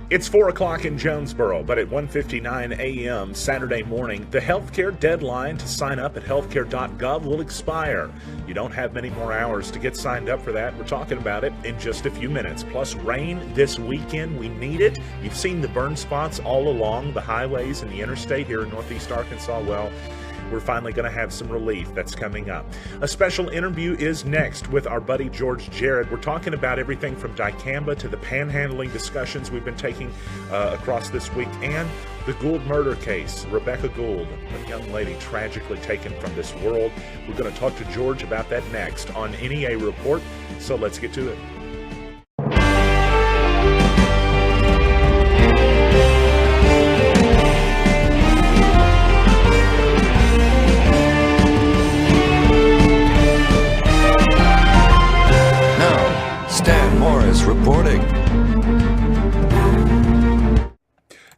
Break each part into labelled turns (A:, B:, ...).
A: It's 4 o'clock in Jonesboro, but at 1:59 a.m. Saturday morning, the healthcare deadline to sign up at healthcare.gov will expire. You don't have many more hours to get signed up for that. We're talking about it in just a few minutes. Plus, rain this weekend. We need it. You've seen the burn spots all along the highways and the interstate here in Northeast Arkansas. Well, we're finally going to have some relief that's coming up. A special interview is next with our buddy George Jarrett. We're talking about everything from Dicamba to the panhandling discussions we've been taking across this week and the Gould murder case. Rebekah Gould, a young lady tragically taken from this world. We're going to talk to George about that next on NEA Report, so let's get to it.
B: Reporting.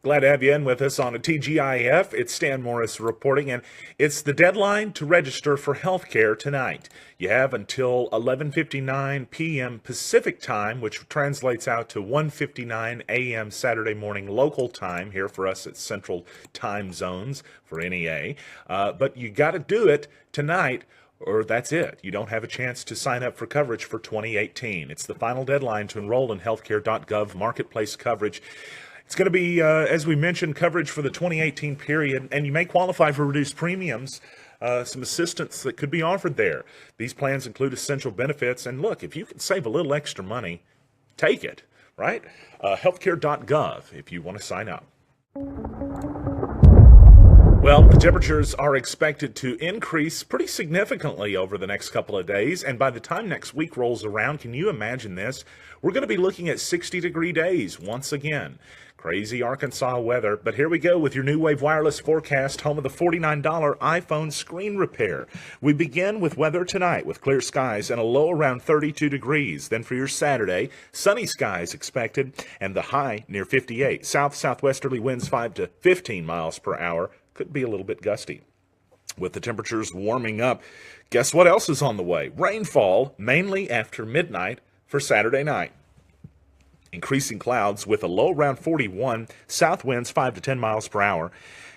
A: Glad to have you in with us on a TGIF. It's Stan Morris reporting, and it's the deadline to register for healthcare tonight. You have until 11:59 p.m. Pacific time, which translates out to 1:59 a.m. Saturday morning local time here for us at Central Time Zones for NEA. But you got to do it tonight, or that's it. You don't have a chance to sign up for coverage for 2018. It's the final deadline to enroll in healthcare.gov marketplace coverage. It's going to be, as we mentioned, coverage for the 2018 period, and you may qualify for reduced premiums, some assistance that could be offered there. These plans include essential benefits, and look, if you can save a little extra money, take it, right? Healthcare.gov if you want to sign up. Well, the temperatures are expected to increase pretty significantly over the next couple of days, and by the time next week rolls around, can you imagine this? We're going to be looking at 60-degree days once again. Crazy Arkansas weather, but here we go with your New Wave Wireless forecast, home of the $49 iPhone screen repair. We begin with weather tonight with clear skies and a low around 32 degrees. Then for your Saturday, sunny skies expected and the high near 58. Southwesterly winds 5 to 15 miles per hour. Could be a little bit gusty. With the temperatures warming up, guess what else is on the way? Rainfall, mainly after midnight for Saturday night. Increasing clouds with a low around 41, south winds 5 to 10 miles per hour,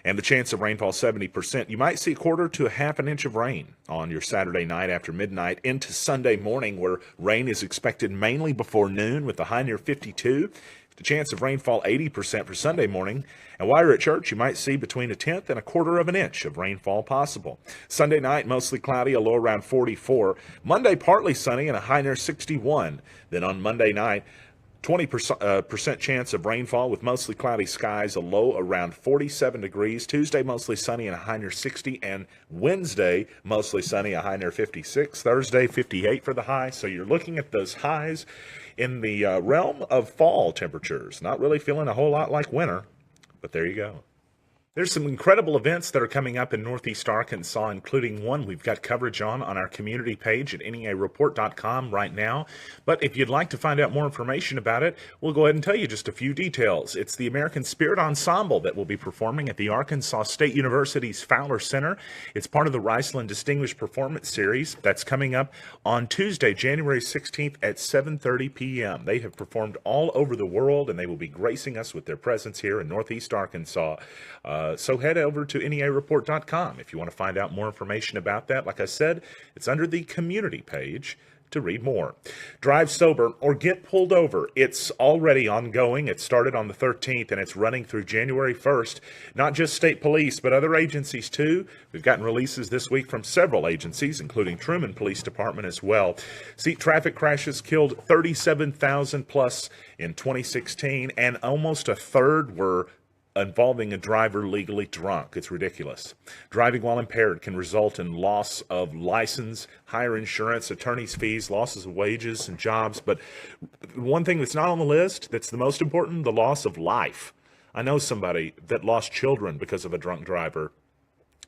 A: and the chance of rainfall 70%. You might see a quarter to a half an inch of rain on your Saturday night after midnight into Sunday morning, where rain is expected mainly before noon with a high near 52. The chance of rainfall 80% for Sunday morning. And while you're at church, you might see between a tenth and a quarter of an inch of rainfall possible. Sunday night, mostly cloudy, a low around 44. Monday, partly sunny and a high near 61. Then on Monday night, 20% chance of rainfall with mostly cloudy skies, a low around 47 degrees. Tuesday, mostly sunny and a high near 60. And Wednesday, mostly sunny, a high near 56. Thursday, 58 for the high. So you're looking at those highs in the realm of fall temperatures. Not really feeling a whole lot like winter, but there you go. There's some incredible events that are coming up in Northeast Arkansas, including one we've got coverage on our community page at neareport.com right now. But if you'd like to find out more information about it, we'll go ahead and tell you just a few details. It's the American Spirit Ensemble that will be performing at the Arkansas State University's Fowler Center. It's part of the Riceland Distinguished Performance Series that's coming up on Tuesday, January 16th at 7:30 p.m. They have performed all over the world, and they will be gracing us with their presence here in Northeast Arkansas. So head over to neareport.com if you want to find out more information about that. Like I said, it's under the community page to read more. Drive sober or get pulled over. It's already ongoing. It started on the 13th and it's running through January 1st. Not just state police, but other agencies too. We've gotten releases this week from several agencies, including Truman Police Department as well. See, traffic crashes killed 37,000 plus in 2016, and almost a third were involving a driver legally drunk. It's ridiculous. Driving while impaired can result in loss of license, higher insurance, attorney's fees, losses of wages and jobs. But one thing that's not on the list that's the most important, the loss of life. I know somebody that lost children because of a drunk driver.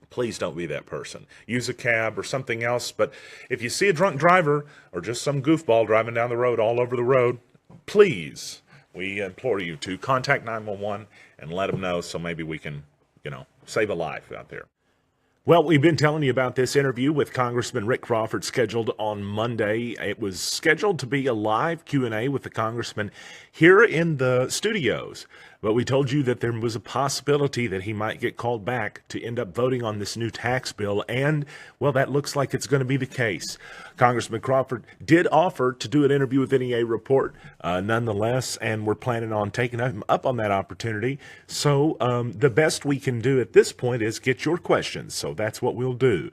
A: Please don't be that person. Use a cab or something else. But if you see a drunk driver or just some goofball driving down the road all over the road, please, we implore you to contact 911 and let them know so maybe we can, save a life out there. Well, we've been telling you about this interview with Congressman Rick Crawford scheduled on Monday. It was scheduled to be a live Q&A with the congressman here in the studios, but we told you that there was a possibility that he might get called back to end up voting on this new tax bill, and, well, that looks like it's going to be the case. Congressman Crawford did offer to do an interview with NEA Report nonetheless, and we're planning on taking him up on that opportunity. So the best we can do at this point is get your questions. So that's what we'll do.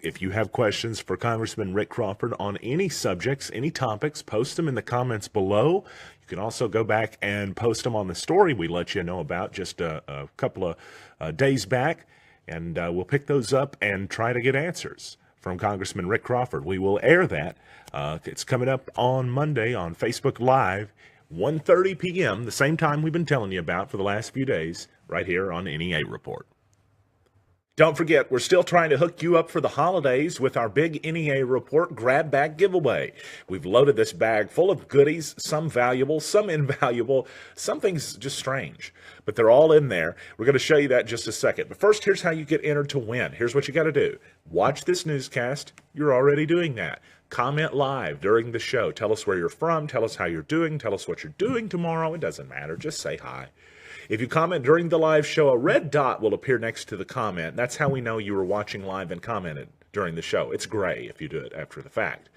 A: If you have questions for Congressman Rick Crawford on any subjects, any topics, post them in the comments below. You can also go back and post them on the story we let you know about just a couple of days back, and we'll pick those up and try to get answers from Congressman Rick Crawford. We will air that. It's coming up on Monday on Facebook Live, 1:30 p.m., the same time we've been telling you about for the last few days, right here on NEA Report. Don't forget, we're still trying to hook you up for the holidays with our big NEA Report grab bag giveaway. We've loaded this bag full of goodies, some valuable, some invaluable, some things just strange, but they're all in there. We're going to show you that in just a second. But first, here's how you get entered to win. Here's what you got to do. Watch this newscast. You're already doing that. Comment live during the show. Tell us where you're from. Tell us how you're doing. Tell us what you're doing tomorrow. It doesn't matter. Just say hi. If you comment during the live show, a red dot will appear next to the comment. That's how we know you were watching live and commented during the show. It's gray if you do it after the fact.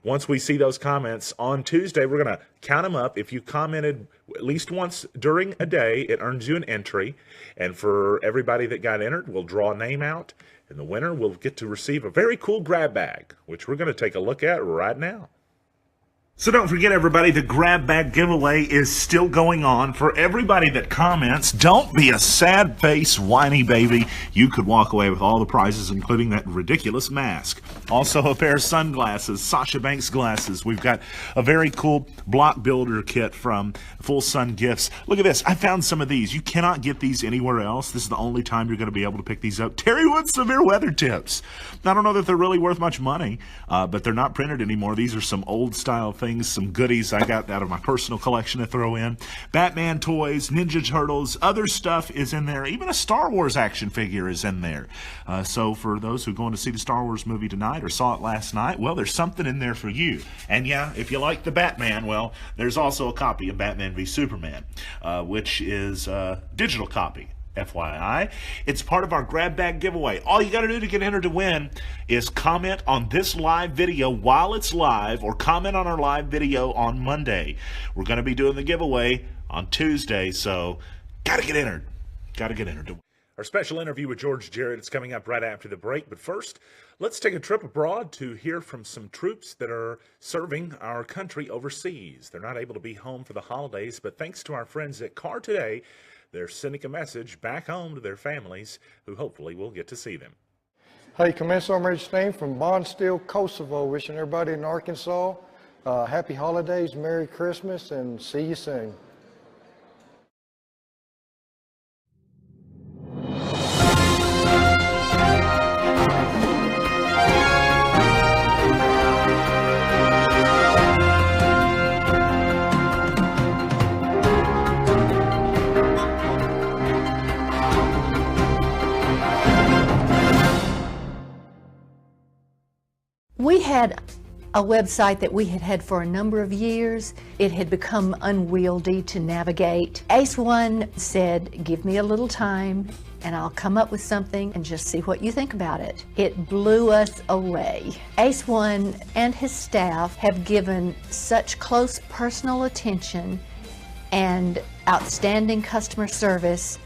A: Once we see those comments on Tuesday, we're going to count them up. If you commented at least once during a day, it earns you an entry. And for everybody that got entered, we'll draw a name out. And the winner will get to receive a very cool grab bag, which we're going to take a look at right now. So don't forget, everybody, the grab bag giveaway is still going on. For everybody that comments, don't be a sad face, whiny baby. You could walk away with all the prizes, including that ridiculous mask. Also, a pair of sunglasses, Sasha Banks glasses. We've got a very cool block builder kit from Full Sun Gifts. Look at this. I found some of these. You cannot get these anywhere else. This is the only time you're going to be able to pick these up. Terry Wood Severe Weather Tips. I don't know that they're really worth much money, but they're not printed anymore. These are some old-style things, some goodies I got out of my personal collection to throw in. Batman toys, Ninja Turtles, other stuff is in there. Even a Star Wars action figure is in there. So for those who are going to see the Star Wars movie tonight or saw it last night, well, there's something in there for you. And yeah, if you like the Batman, well, there's also a copy of Batman v Superman, which is a digital copy. FYI, it's part of our grab bag giveaway. All you got to do to get entered to win is comment on this live video while it's live, or comment on our live video on Monday. We're going to be doing the giveaway on Tuesday, so got to get entered. Got to get entered to win. Our special interview with George Jarrett is coming up right after the break, but first, let's take a trip abroad to hear from some troops that are serving our country overseas. They're not able to be home for the holidays, but thanks to our friends at Car Today, they're sending a message back home to their families who hopefully will get to see them.
B: Hey, Command Sergeant Steen from Bondsteel, Kosovo, wishing everybody in Arkansas happy holidays, Merry Christmas, and see you soon.
C: We had a website that we had had for a number of years. It had become unwieldy to navigate. Ace One said, give me a little time and I'll come up with something and just see what you think about it. It blew us away. Ace One and his staff have given such close personal attention and outstanding customer service,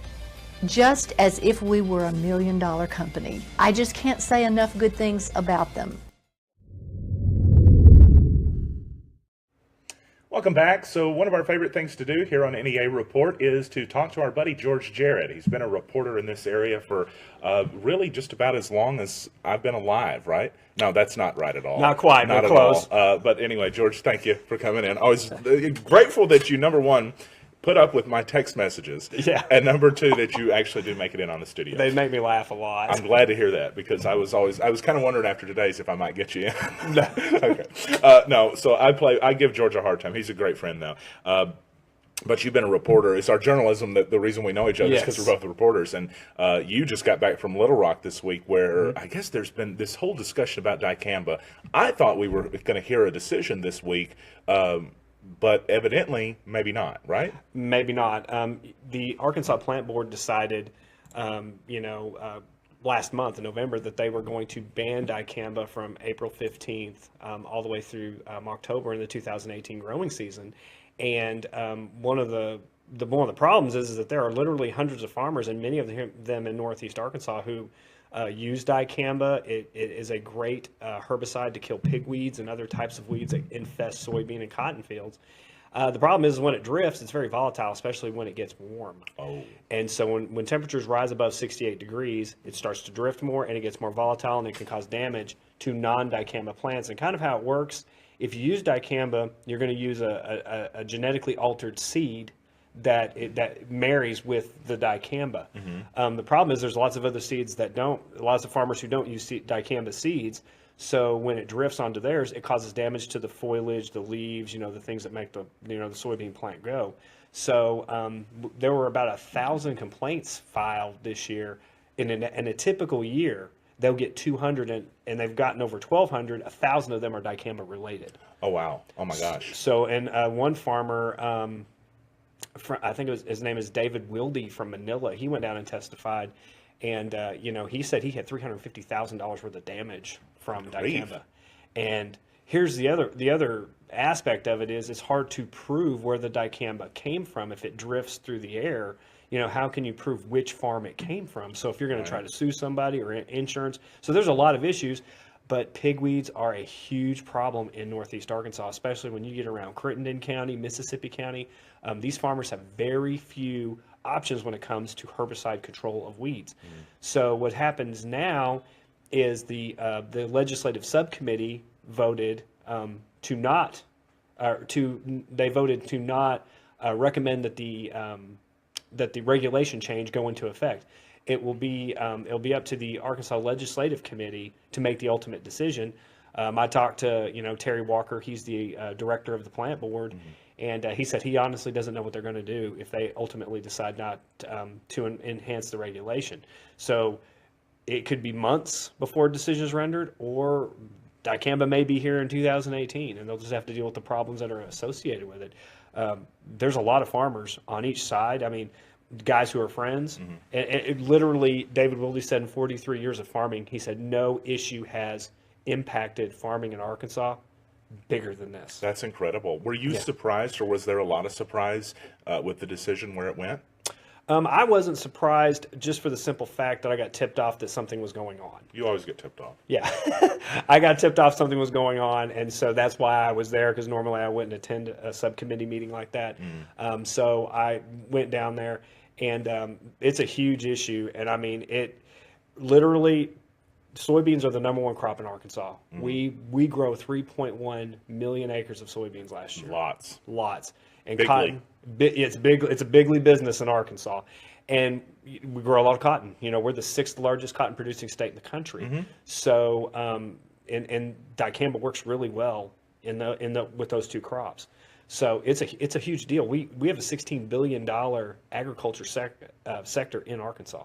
C: just as if we were a $1 million company. I just can't say enough good things about them.
A: Welcome back. So one of our favorite things to do here on NEA Report is to talk to our buddy George Jarrett. He's been a reporter in this area for really just about as long as I've been alive, right? No, that's not right at all.
D: Not quite,
A: not
D: but
A: at
D: close.
A: all. But anyway, George, thank you for coming in. I was grateful that you, number one, put up with my text messages.
D: Yeah.
A: And number two, that you actually do make it in on the studio.
D: They make me laugh a lot.
A: I'm glad to hear that, because I was kind of wondering after today's if I might get you in.
D: No.
A: Okay. No, so I give George a hard time. He's a great friend, though. But you've been a reporter. It's our journalism that the reason we know each other is because
D: Yes.
A: we're both reporters. And you just got back from Little Rock this week, where I guess there's been this whole discussion about dicamba. I thought we were going to hear a decision this week, but evidently maybe not, right?
D: Maybe not. The Arkansas Plant Board decided, last month in November that they were going to ban dicamba from April 15th all the way through October in the 2018 growing season. And one of the problems is that there are literally hundreds of farmers, and many of them in Northeast Arkansas, who use dicamba. It is a great herbicide to kill pigweeds and other types of weeds that infest soybean and cotton fields. The problem is when it drifts, it's very volatile, especially when it gets warm.
A: Oh.
D: And so when temperatures rise above 68 degrees, it starts to drift more and it gets more volatile, and it can cause damage to non-dicamba plants. And kind of how it works, if you use dicamba, you're going to use a genetically altered seed that marries with the dicamba. The problem is there's lots of other seeds that don't, lots of farmers who don't use dicamba seeds. So when it drifts onto theirs, it causes damage to the foliage, the leaves, the things that make the soybean plant grow. So there were about 1,000 complaints filed this year. In a typical year, they'll get 200, and they've gotten over 1,200. 1,000 of them are dicamba related.
A: Oh, wow. Oh, my gosh.
D: So, and one farmer, I think his name is David Wilde from Manila, he went down and testified, and he said he had $350,000 worth of damage from dicamba. And here's the other aspect of it is it's hard to prove where the dicamba came from if it drifts through the air. How can you prove which farm it came from? So if you're going to try to sue somebody or insurance, so there's a lot of issues. But pigweeds are a huge problem in Northeast Arkansas, especially when you get around Crittenden County, Mississippi County. These farmers have very few options when it comes to herbicide control of weeds. So what happens now is the legislative subcommittee voted to not recommend that the regulation change go into effect. It'll be up to the Arkansas Legislative Committee to make the ultimate decision. I talked to Terry Walker. He's the director of the plant board, and he said he honestly doesn't know what they're going to do if they ultimately decide not to enhance the regulation. So it could be months before a decision is rendered, or dicamba may be here in 2018, and they'll just have to deal with the problems that are associated with it. There's a lot of farmers on each side. I mean, guys who are friends. And it literally, David Wilde said in 43 years of farming, he said no issue has impacted farming in Arkansas bigger than this.
A: That's incredible. Were you surprised, or was there a lot of surprise with the decision where it went?
D: I wasn't surprised, just for the simple fact that I got tipped off that something was going on.
A: You always get tipped off.
D: Yeah. I got tipped off something was going on, and so that's why I was there, because normally I wouldn't attend a subcommittee meeting like that. So I went down there, and it's a huge issue. And I mean, it literally, soybeans are the #1 crop in Arkansas. We grow 3.1 million acres of soybeans last year. Lots. And
A: Bigly.
D: cotton, it's big. It's a bigly business in Arkansas, and we grow a lot of cotton. We're the 6th largest cotton producing state in the country. So, and dicamba works really well with those two crops. So it's a huge deal. We have a $16 billion agriculture sector in Arkansas.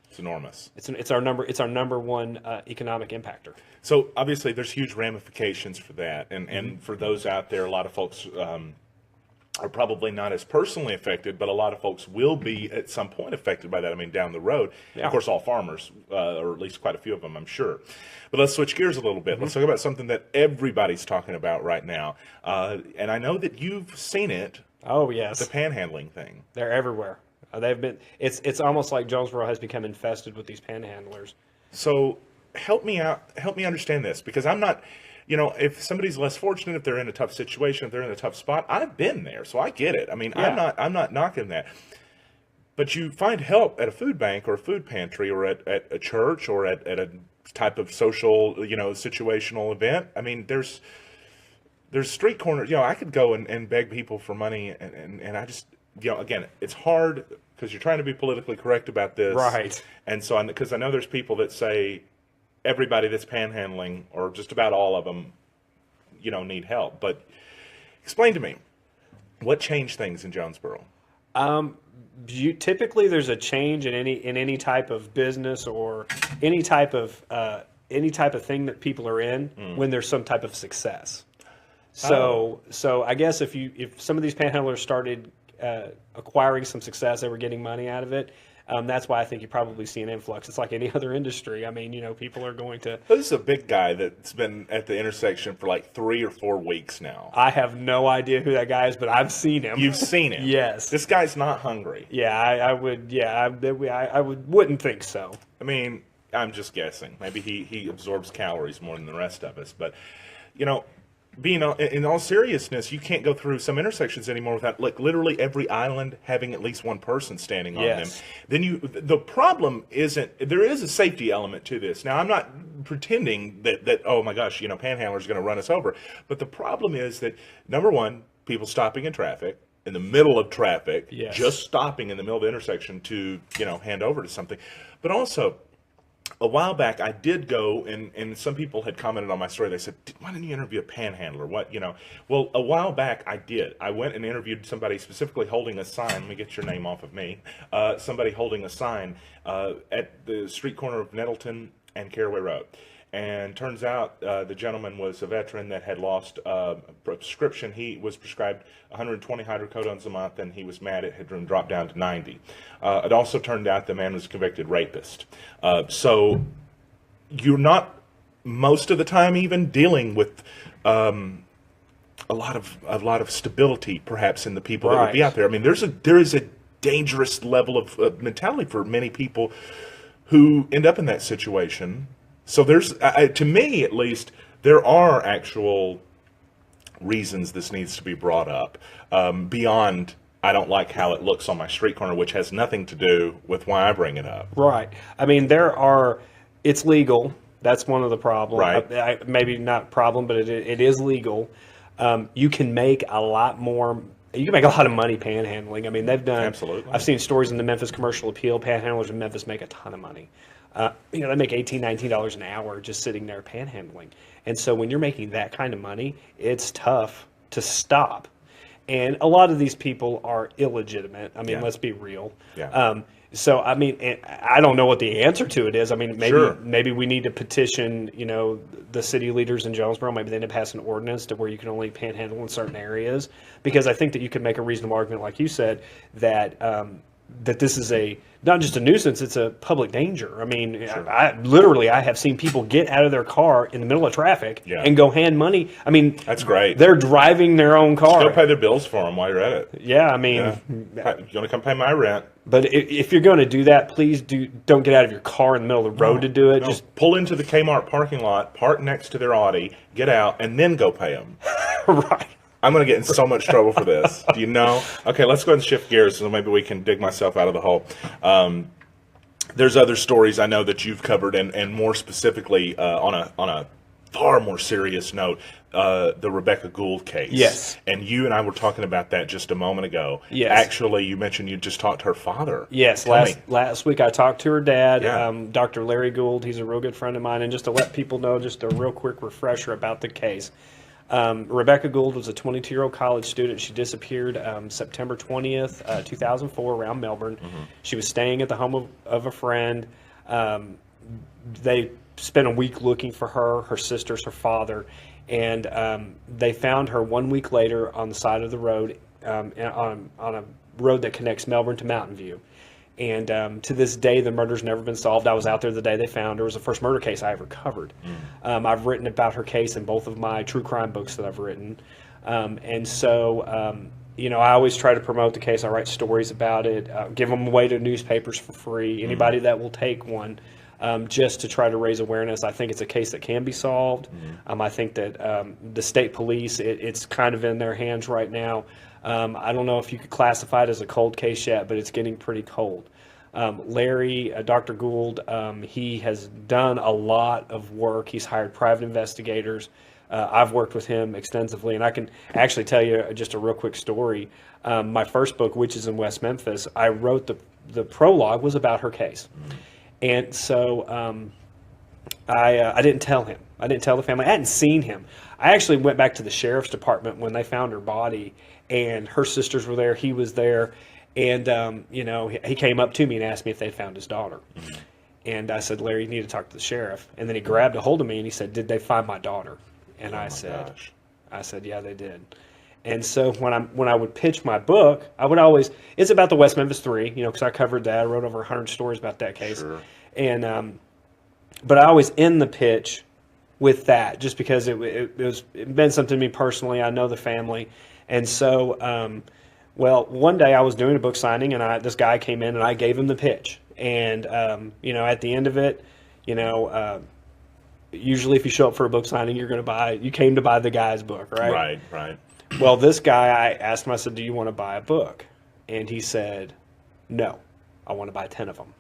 A: It's enormous.
D: It's our number one economic impactor.
A: So obviously there's huge ramifications for that, and for those out there, a lot of folks are probably not as personally affected, but a lot of folks will be at some point affected by that. I mean, down the road.
D: Yeah.
A: Of course, all farmers, or at least quite a few of them, I'm sure. But let's switch gears a little bit. Let's talk about something that everybody's talking about right now. And I know that you've seen it.
D: Oh, yes.
A: The panhandling thing.
D: They're everywhere. They've been. It's almost like Jonesboro has become infested with these panhandlers.
A: So help me out. Help me understand this, because I'm not. If somebody's less fortunate, if they're in a tough situation, if they're in a tough spot, I've been there, so I get it. I mean,
D: Yeah.
A: I'm not knocking that. But you find help at a food bank or a food pantry or at a church or at a type of social, situational event. I mean, there's street corners. I could go and beg people for money, and I just, again, it's hard because you're trying to be politically correct about this.
D: Right.
A: And so, because I know there's people that say, everybody that's panhandling, or just about all of them, need help. But explain to me, What changed things in Jonesboro?
D: Typically there's a change in any type of business or any type of thing that people are in when there's some type of success. So I guess if some of these panhandlers started acquiring some success, they were getting money out of it. That's why I think you probably see an influx. It's like any other industry. I mean, people are going to.
A: This is a big guy that's been at the intersection for like 3 or 4 weeks now.
D: I have no idea who that guy is, but I've seen him.
A: You've seen him?
D: Yes.
A: This guy's not hungry.
D: Yeah, I would. Yeah, I wouldn't think so.
A: I mean, I'm just guessing. Maybe he absorbs calories more than the rest of us. But, being in all seriousness, you can't go through some intersections anymore without literally every island having at least one person standing on them. Then the problem isn't, there is a safety element to this. Now, I'm not pretending that oh my gosh, panhandlers are going to run us over. But the problem is that, number one, people stopping in traffic, in the middle of traffic, just stopping in the middle of the intersection to, hand over to something. But also, a while back, I did go, and some people had commented on my story. They said, why didn't you interview a panhandler? Well, a while back, I did. I went and interviewed somebody specifically holding a sign. Let me get your name off of me. Somebody holding a sign at the street corner of Nettleton and Caraway Road. And turns out the gentleman was a veteran that had lost a prescription. He was prescribed 120 hydrocodones a month, and he was mad it had been dropped down to 90. It also turned out the man was a convicted rapist. So you're not, most of the time, even dealing with a lot of stability, perhaps, in the people that would be out there. I mean, there is a dangerous level of mentality for many people who end up in that situation. So there's, to me at least, there are actual reasons this needs to be brought up beyond I don't like how it looks on my street corner, which has nothing to do with why I bring it up.
D: Right. I mean, it's legal. That's one of the problems. Right. Maybe not problem, but it is legal. You can make a lot more. You can make a lot of money panhandling. I mean, they've done.
A: Absolutely.
D: I've seen stories in the Memphis Commercial Appeal. Panhandlers in Memphis make a ton of money. They make $18, $19 an hour just sitting there panhandling. And so when you're making that kind of money, it's tough to stop. And a lot of these people are illegitimate. I mean, let's be real.
A: Yeah.
D: So, I mean, I don't know what the answer to it is. I mean, maybe we need to petition, the city leaders in Jonesboro. Maybe they need to pass an ordinance to where you can only panhandle in certain areas. Because I think that you could make a reasonable argument, like you said, that that this is not just a nuisance, it's a public danger. I mean, I have seen people get out of their car in the middle of traffic and go hand money. I mean,
A: that's great.
D: They're driving their own car.
A: Still pay their bills for them while you're at it.
D: Yeah, I mean,
A: you want to come pay my rent?
D: But if you're going to do that, please don't get out of your car in the middle of the road to do it.
A: No.
D: Just
A: pull into the Kmart parking lot, park next to their Audi, get out, and then go pay them.
D: Right.
A: I'm going to get in so much trouble for this. Do you know? Okay, let's go ahead and shift gears so maybe we can dig myself out of the hole. There's other stories I know that you've covered, and more specifically on a far more serious note, the Rebekah Gould case.
D: Yes.
A: And you and I were talking about that just a moment ago.
D: Yes.
A: Actually, you mentioned you just talked to her father.
D: Yes. Last week I talked to her dad, Dr. Larry Gould. He's a real good friend of mine. And just to let people know, just a real quick refresher about the case. Rebekah Gould was a 22-year-old college student. She disappeared September 20th, 2004, around Melbourne. Mm-hmm. She was staying at the home of a friend. They spent a week looking for her sisters, her father, and they found her 1 week later on the side of the road, on a road that connects Melbourne to Mountain View. And to this day, the murder's never been solved. I was out there the day they found her. It was the first murder case I ever covered. I've written about her case in both of my true crime books that I've written. And so, I always try to promote the case. I write stories about it, give them away to newspapers for free. Anybody that will take one, just to try to raise awareness. I think it's a case that can be solved. I think that the state police, it's kind of in their hands right now. I don't know if you could classify it as a cold case yet, but it's getting pretty cold. Larry, Dr. Gould, he has done a lot of work. He's hired private investigators. I've worked with him extensively, and I can actually tell you just a real quick story. My first book, Witches in West Memphis, I wrote the prologue was about her case. And so I didn't tell him. I didn't tell the family. I hadn't seen him. I actually went back to the sheriff's department when they found her body, and her sisters were there. He was there, and he came up to me and asked me if they'd found his daughter. Mm-hmm. And I said, Larry, you need to talk to the sheriff. And then he grabbed a hold of me and he said, did they find my daughter? And I said, yeah, they did. And so when I would pitch my book, I would always, it's about the West Memphis Three, because I covered that. I wrote over 100 stories about that case.
A: Sure.
D: And but I always end the pitch with that, just because it meant something to me personally. I know the family, and so one day I was doing a book signing, and this guy came in, and I gave him the pitch, and at the end of it, usually if you show up for a book signing, you came to buy the guy's book, right?
A: Right.
D: Well, this guy, I asked him, I said, do you want to buy a book? And he said, no, I want to buy 10 of them.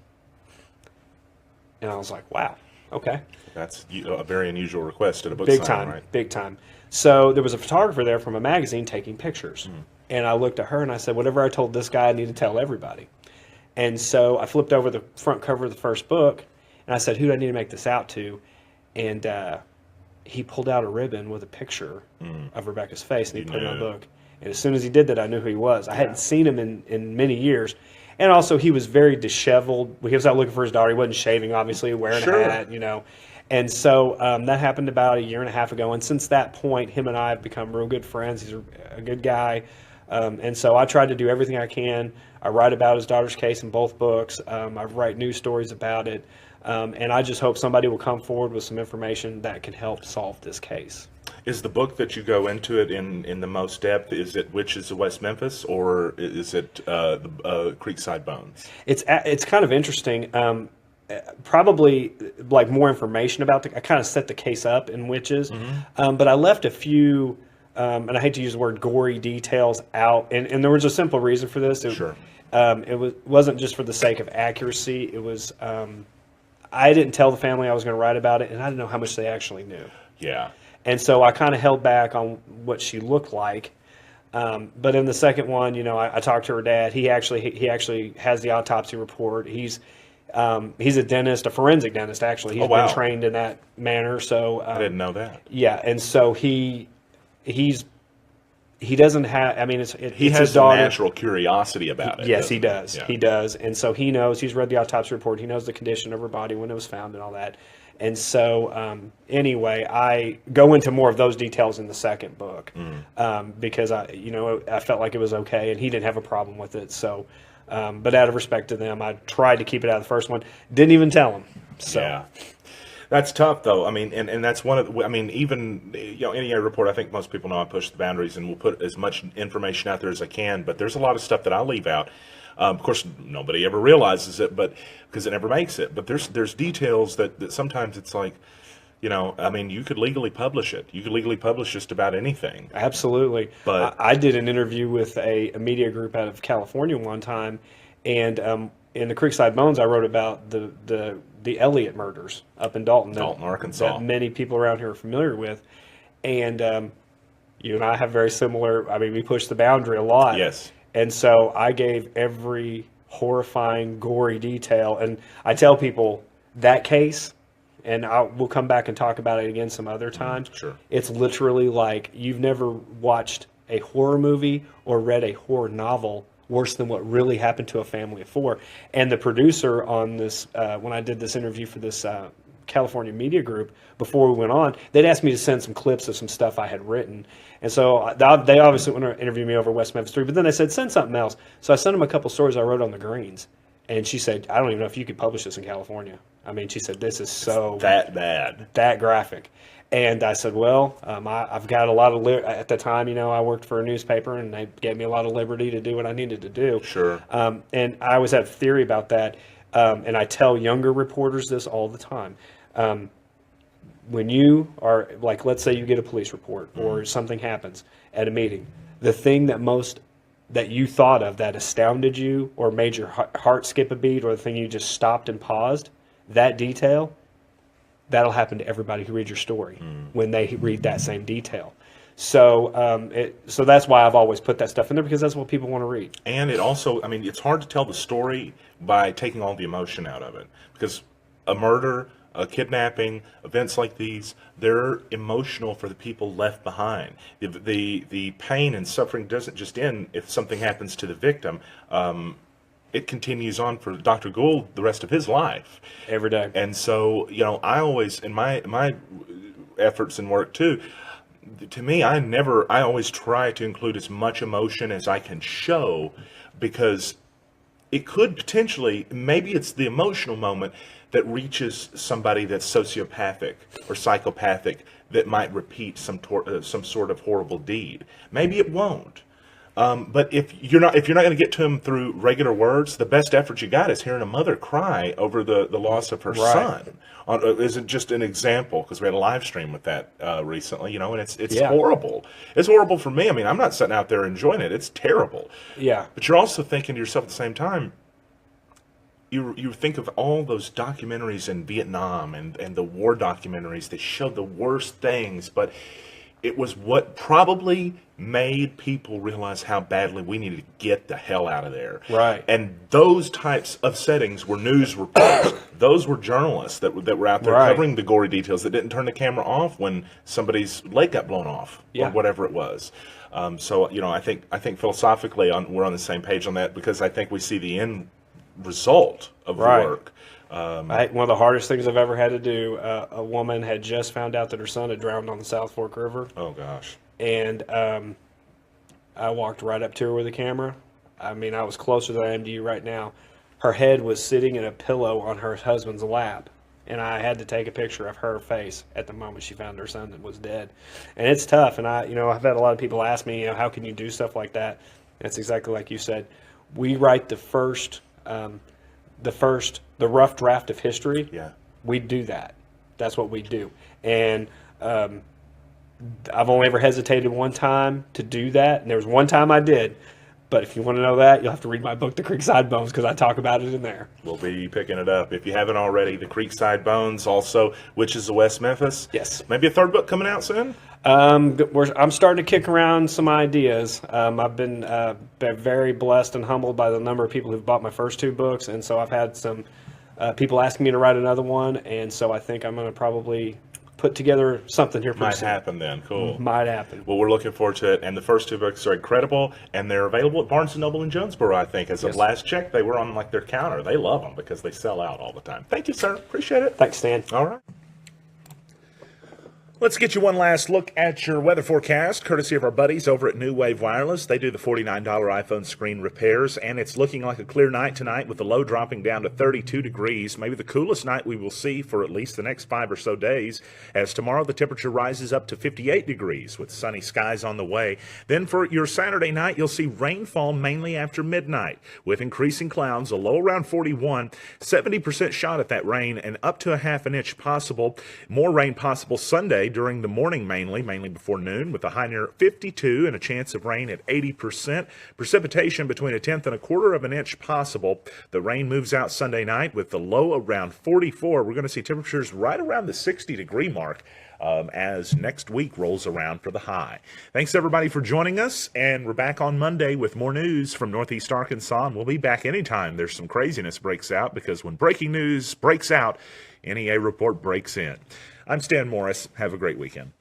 D: And I was like, wow, okay.
A: That's a very unusual request at a book
D: Big
A: signing,
D: time,
A: right?
D: big time. So there was a photographer there from a magazine taking pictures. And I looked at her and I said, whatever I told this guy, I need to tell everybody. And so I flipped over the front cover of the first book, and I said, who do I need to make this out to? And he pulled out a ribbon with a picture of Rebekah's face, and he put it in my book. And as soon as he did that, I knew who he was. I hadn't seen him in many years. And also, he was very disheveled. He was out looking for his daughter. He wasn't shaving, obviously, wearing a hat, And so that happened about a year and a half ago. And since that point, him and I have become real good friends. He's a good guy. And so I tried to do everything I can. I write about his daughter's case in both books. I write news stories about it. And I just hope somebody will come forward with some information that can help solve this case.
A: Is the book that you go into it in the most depth, is it Witches of West Memphis, or is it the Creekside Bones?
D: It's kind of interesting. Probably like more information about I kind of set the case up in Witches, but I left a few, and I hate to use the word gory details out, and there was a simple reason for this. It wasn't just for the sake of accuracy. It was I didn't tell the family I was going to write about it, and I didn't know how much they actually knew.
A: Yeah.
D: And so I kind of held back on what she looked like. But in the second one, I talked to her dad. He actually has the autopsy report. He's a dentist, a forensic dentist, actually. He's been trained in that manner. So
A: I didn't know that.
D: Yeah, and so he doesn't have. I mean,
A: he has
D: his
A: a
D: daughter.
A: natural curiosity about it.
D: Yes, he does.
A: Yeah.
D: He does, and so he knows. He's read the autopsy report. He knows the condition of her body when it was found and all that. And so, anyway, I go into more of those details in the second book because I felt like it was okay, and he didn't have a problem with it. So, but out of respect to them, I tried to keep it out of the first one. Didn't even tell him. So.
A: Yeah. That's tough, though. I mean, and that's one of the, even, any report, I think most people know I push the boundaries and will put as much information out there as I can, but there's a lot of stuff that I leave out. Of course, nobody ever realizes it, but because it never makes it. But there's details that sometimes it's like, you could legally publish it. You could legally publish just about anything.
D: Absolutely. But I did an interview with a media group out of California one time, and in the Creekside Bones, I wrote about the Elliott murders up in Dalton,
A: Arkansas,
D: that many people around here are familiar with, and you and I have very similar. I mean, we push the boundary a lot.
A: Yes.
D: And so I gave every horrifying, gory detail, and I tell people that case, and we'll come back and talk about it again some other time.
A: Sure.
D: It's literally like you've never watched a horror movie or read a horror novel worse than what really happened to a family of four. And the producer on this, when I did this interview for this California media group, before we went on, they'd asked me to send some clips of some stuff I had written. And so they obviously want to interview me over West Memphis 3, but then they said, send something else. So I sent them a couple stories I wrote on the Greens. And she said, I don't even know if you could publish this in California. I mean, she said, this is so...
A: that bad.
D: That graphic. And I said, well, I've got a lot of... At the time, I worked for a newspaper, and they gave me a lot of liberty to do what I needed to do.
A: Sure.
D: And I always have a theory about that. And I tell younger reporters this all the time. When you are, like, let's say you get a police report or something happens at a meeting, the thing that you thought of that astounded you or made your heart skip a beat, or the thing you just stopped and paused, that detail, that'll happen to everybody who reads your story when they read that same detail. So so that's why I've always put that stuff in there, because that's what people want to read.
A: And it also, it's hard to tell the story by taking all the emotion out of it, because a murder, A kidnapping, events like these, they're emotional for the people left behind. The pain and suffering doesn't just end if something happens to the victim. It continues on for Dr. Gould the rest of his life.
D: Every day.
A: And so, I always, in my efforts and work too, to me, I always try to include as much emotion as I can show, because it could potentially, maybe it's the emotional moment that reaches somebody that's sociopathic or psychopathic that might repeat some sort of horrible deed. Maybe it won't. But if you're not going to get to them through regular words, the best effort you got is hearing a mother cry over the loss of her son. Isn't just an example, because we had a live stream with that recently, and it's horrible. It's horrible for me. I mean, I'm not sitting out there enjoying it. It's terrible.
D: Yeah.
A: But you're also thinking to yourself at the same time, you think of all those documentaries in Vietnam and the war documentaries that showed the worst things, but it was what probably made people realize how badly we needed to get the hell out of there.
D: Right.
A: And those types of settings were news reporters. Those were journalists that were out there covering the gory details, that didn't turn the camera off when somebody's leg got blown off or whatever it was. So I think philosophically we're on the same page on that, because I think we see the end result of the work. One
D: of the hardest things I've ever had to do, a woman had just found out that her son had drowned on the South Fork River.
A: Oh, gosh.
D: And I walked right up to her with a camera. I mean, I was closer than I am to you right now. Her head was sitting in a pillow on her husband's lap, and I had to take a picture of her face at the moment she found her son that was dead. And it's tough, and I've had a lot of people ask me, how can you do stuff like that? And it's exactly like you said. We write the rough draft of history.
A: Yeah.
D: We do that. That's what we do. And I've only ever hesitated one time to do that, and there was one time I did. But if you want to know that, you'll have to read my book, The Creekside Bones, because I talk about it in there. We'll
A: be picking it up. If you haven't already, The Creekside Bones, also Witches of West Memphis.
D: Yes.
A: Maybe a third book coming out soon?
D: I'm starting to kick around some ideas. I've been very blessed and humbled by the number of people who've bought my first two books, and so I've had some people asking me to write another one, and so I think I'm going to probably put together something here pretty soon.
A: Might happen then. Cool.
D: Might happen.
A: Well, we're looking forward to it, and the first two books are incredible, and they're available at Barnes & Noble in Jonesboro, I think. As of last check, they were on their counter. They love them because they sell out all the time. Thank you, sir. Appreciate it.
D: Thanks, Stan.
A: All right. Let's get you one last look at your weather forecast, courtesy of our buddies over at New Wave Wireless. They do the $49 iPhone screen repairs, and it's looking like a clear night tonight with the low dropping down to 32 degrees, maybe the coolest night we will see for at least the next 5 or so days, as tomorrow the temperature rises up to 58 degrees with sunny skies on the way. Then for your Saturday night, you'll see rainfall mainly after midnight with increasing clouds, a low around 41, 70% shot at that rain, and up to a half an inch possible. More rain possible Sunday during the morning mainly before noon, with a high near 52 and a chance of rain at 80%. Precipitation between a tenth and a quarter of an inch possible. The rain moves out Sunday night with the low around 44. We're going to see temperatures right around the 60-degree mark as next week rolls around for the high. Thanks, everybody, for joining us, and we're back on Monday with more news from Northeast Arkansas, and we'll be back anytime there's some craziness breaks out, because when breaking news breaks out, NEA Report breaks in. I'm Stan Morris. Have a great weekend.